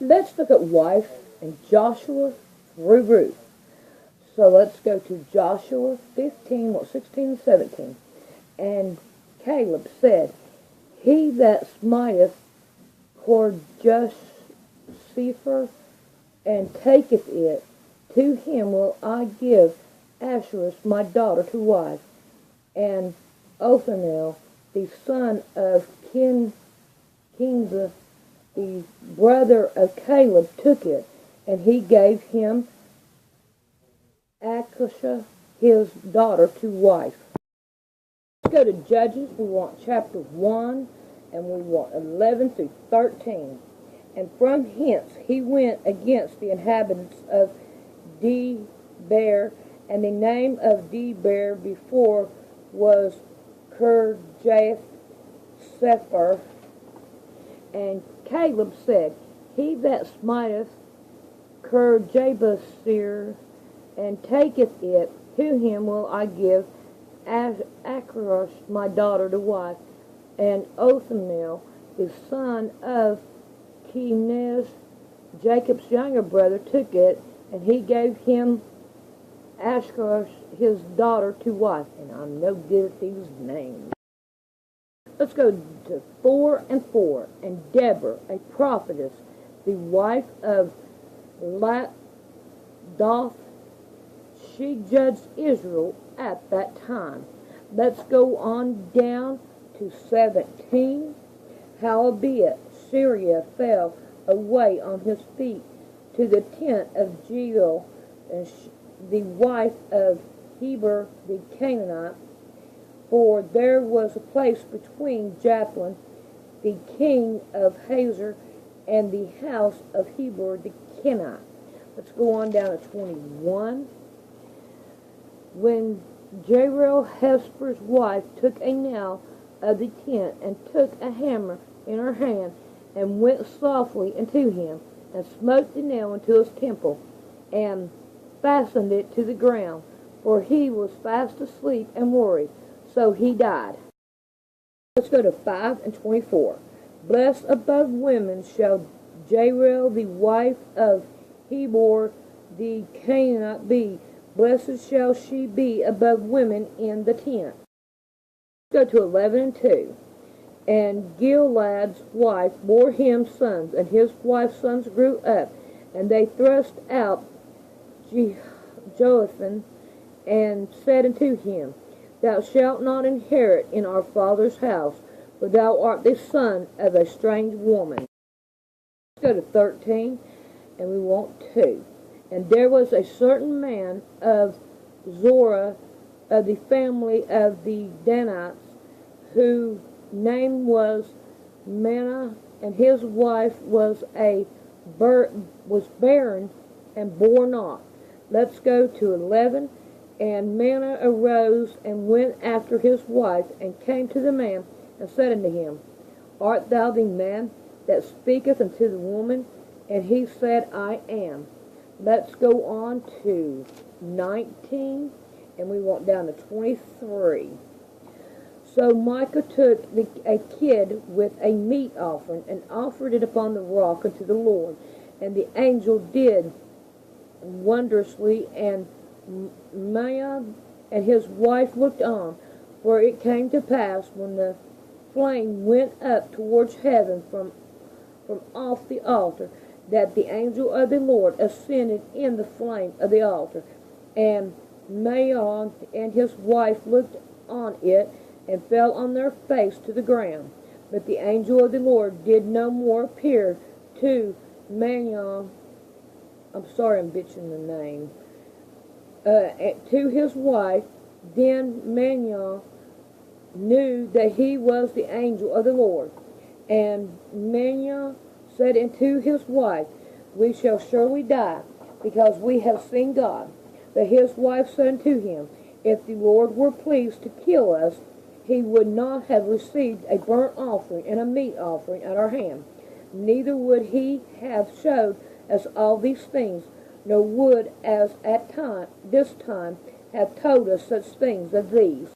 Let's look at wife and Joshua through Ruth. So let's go to Joshua 15, 16 and 17. And Caleb said, He that smiteth Corjuscepher and taketh it, to him will I give Asherus my daughter to wife. And Othniel, the son of Kenza, the brother of Caleb, took it, and he gave him Achish, his daughter, to wife. Let's go to Judges. We want chapter 1, and we want 11 through 13. And from hence he went against the inhabitants of Deber, and the name of Deber before was Kirjathsepher. And Caleb said, He that smiteth Kirjathsepher and taketh it, to him will I give Achish my daughter to wife. And Othniel, the son of Kenaz, Jacob's younger brother, took it, and he gave him Achish his daughter to wife. And I'm no good at these names. Let's go to 4 and 4. And Deborah, a prophetess, the wife of Lapdoth, she judged Israel at that time. Let's go on down to 17. Howbeit Syria fell away on his feet to the tent of Jael, and the wife of Heber the Canaanite, for there was a place between Japhlin, the king of Hazor, and the house of Heber the Kenite. Let's go on down to 21. When Jael, Hesper's wife, took a nail of the tent, and took a hammer in her hand, and went softly unto him, and smote the nail into his temple, and fastened it to the ground, for he was fast asleep and worried, so he died. Let's go to 5 and 24. Blessed above women shall Jael, the wife of Heber the Canaanite, be. Blessed shall she be above women in the tent. Let's go to 11 and 2. And Gilead's wife bore him sons, and his wife's sons grew up, and they thrust out Jotham, and said unto him, Thou shalt not inherit in our father's house, for thou art the son of a strange woman. Let's go to 13, and we want 2. And there was a certain man of Zorah, of the family of the Danites, whose name was Manna, and his wife was barren and bore not. Let's go to 11. And Manna arose and went after his wife, and came to the man, and said unto him, Art thou the man that speaketh unto the woman? And he said, I am. Let's go on to 19, and we want down to 23. So Micah took a kid with a meat offering, and offered it upon the rock unto the Lord. And the angel did wondrously, and Maiah and his wife looked on. For it came to pass, when the flame went up towards heaven from off the altar, that the angel of the Lord ascended in the flame of the altar. And Maiah and his wife looked on it, and fell on their face to the ground. But the angel of the Lord did no more appear to Maiah. I'm sorry, I'm bitching the name. To his wife. Then Maiah knew that he was the angel of the Lord. And Maiah said unto his wife, We shall surely die, because we have seen God. But his wife said unto him, If the Lord were pleased to kill us, he would not have received a burnt offering and a meat offering at our hand. Neither would he have showed us all these things, nor would as at this time have told us such things as these.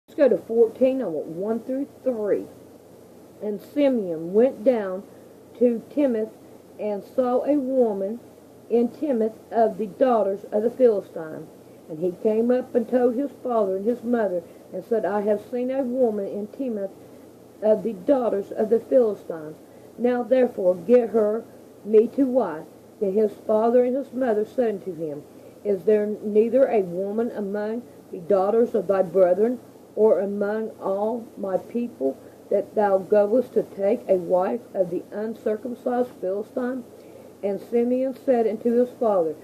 Let's go to 14, I want 1 through 3. And Simeon went down to Timnath, and saw a woman in Timnath of the daughters of the Philistines. And he came up and told his father and his mother, and said, I have seen a woman in Timnath of the daughters of the Philistines. Now therefore get her me to wife. Then his father and his mother said unto him, Is there neither a woman among the daughters of thy brethren, or among all my people, that thou goest to take a wife of the uncircumcised Philistine? And Simeon said unto his father,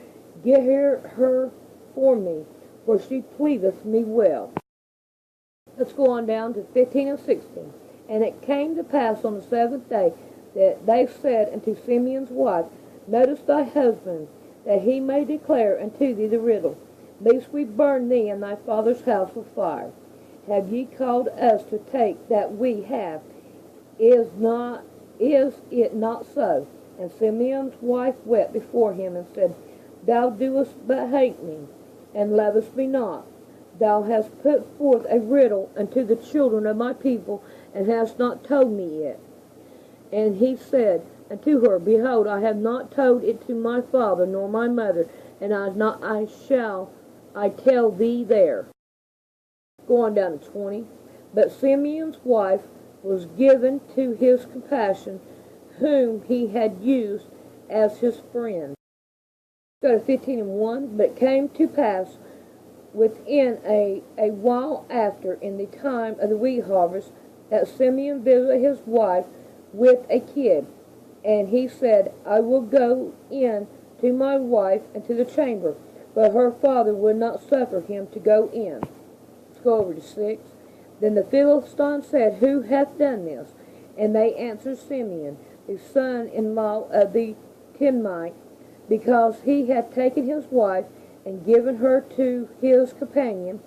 Get her for me, for she pleaseth me well. Let's go on down to 15 and 16. And it came to pass on the seventh day that they said unto Simeon's wife, Notice thy husband, that he may declare unto thee the riddle, lest we burn thee and thy father's house with fire. Have ye called us to take that we have? Is it not so? And Simeon's wife wept before him, and said, Thou doest but hate me, and lovest me not. Thou hast put forth a riddle unto the children of my people, and hast not told me it. And he said unto her, Behold, I have not told it to my father nor my mother, and I shall tell thee there. Go on down to 20. But Simeon's wife was given to his compassion, whom he had used as his friend. Go to 15 and 1. But it came to pass within a while after, in the time of the wheat harvest, that Simeon visited his wife with a kid. And he said, I will go in to my wife into the chamber. But her father would not suffer him to go in. Let's go over to 6. Then the Philistine said, Who hath done this? And they answered, Simeon, the son-in-law of the Timnite, because he hath taken his wife and given her to his companion.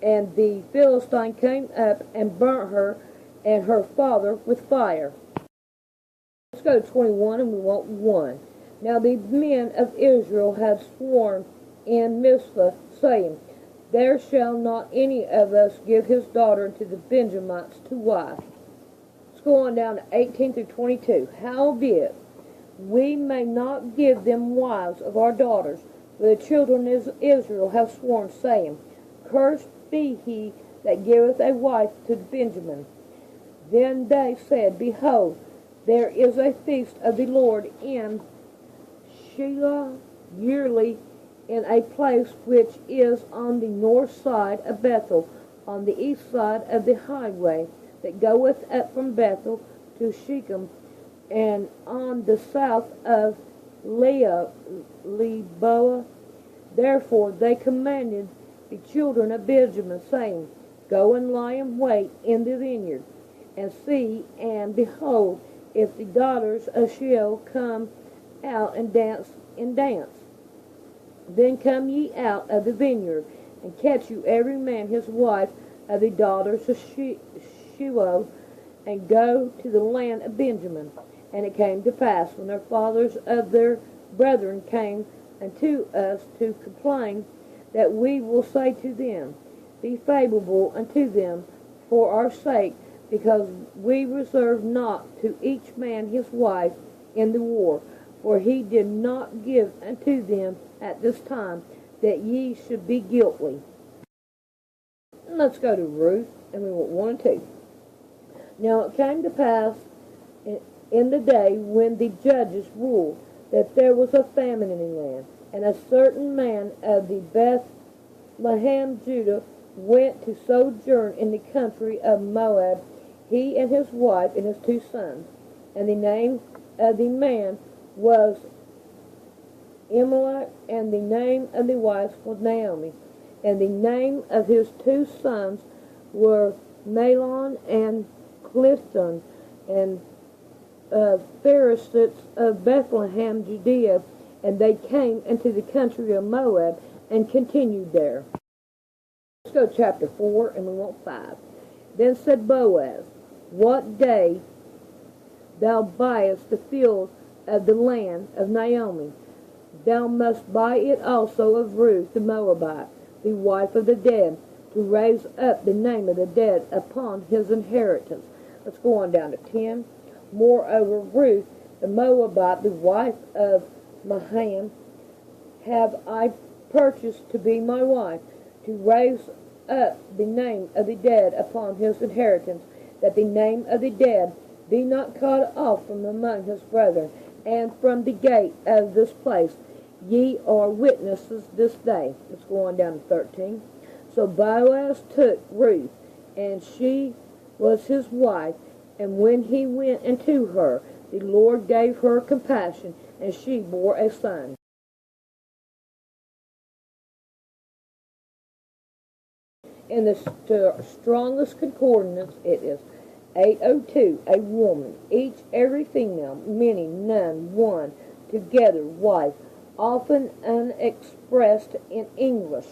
And the Philistine came up and burnt her and her father with fire. Let's go to 21, and we want 1. Now the men of Israel had sworn in Mizpah, saying, There shall not any of us give his daughter to the Benjamites to wife. Let's go on down to 18 through 22. Howbeit, we may not give them wives of our daughters, for the children of Israel have sworn, saying, Cursed be he that giveth a wife to Benjamin. Then they said, Behold, there is a feast of the Lord in Shiloh yearly, in a place which is on the north side of Bethel, on the east side of the highway that goeth up from Bethel to Shechem, and on the south of Leboah. Therefore they commanded the children of Benjamin, saying, Go and lie in wait in the vineyard, and see, and behold, if the daughters of Sheol come out and dance. Then come ye out of the vineyard, and catch you every man his wife of the daughters of Sheol, and go to the land of Benjamin. And it came to pass, when their fathers of their brethren came unto us to complain, that we will say to them, Be favorable unto them for our sake, because we reserve not to each man his wife in the war. For he did not give unto them at this time, that ye should be guilty. And let's go to Ruth, and we want 1 and 2. Now it came to pass in the day when the judges ruled, that there was a famine in the land, and a certain man of the Bethlehem, Judah, went to sojourn in the country of Moab, he and his wife and his 2 sons. And the name of the man was Elimelech, and the name of the wife was Naomi. And the name of his 2 sons were Mahlon and Clifton, and Pharisaites of Bethlehem, Judea. And they came into the country of Moab, and continued there. Let's go to chapter 4, and we want 5. Then said Boaz, What day thou buyest the field of the land of Naomi, thou must buy it also of Ruth the Moabite, the wife of the dead, to raise up the name of the dead upon his inheritance. Let's go on down to 10. Moreover, Ruth, the Moabite, the wife of Mahan, have I purchased to be my wife, to raise up the name of the dead upon his inheritance, that the name of the dead be not cut off from among his brethren, and from the gate of this place. Ye are witnesses this day. Let's go on down to 13. So Boaz took Ruth, and she was his wife, and when he went into her, the Lord gave her compassion, and she bore a son. In the strongest concordance, it is 802, a woman, each every female, many, none, one, together, wife, often unexpressed in English.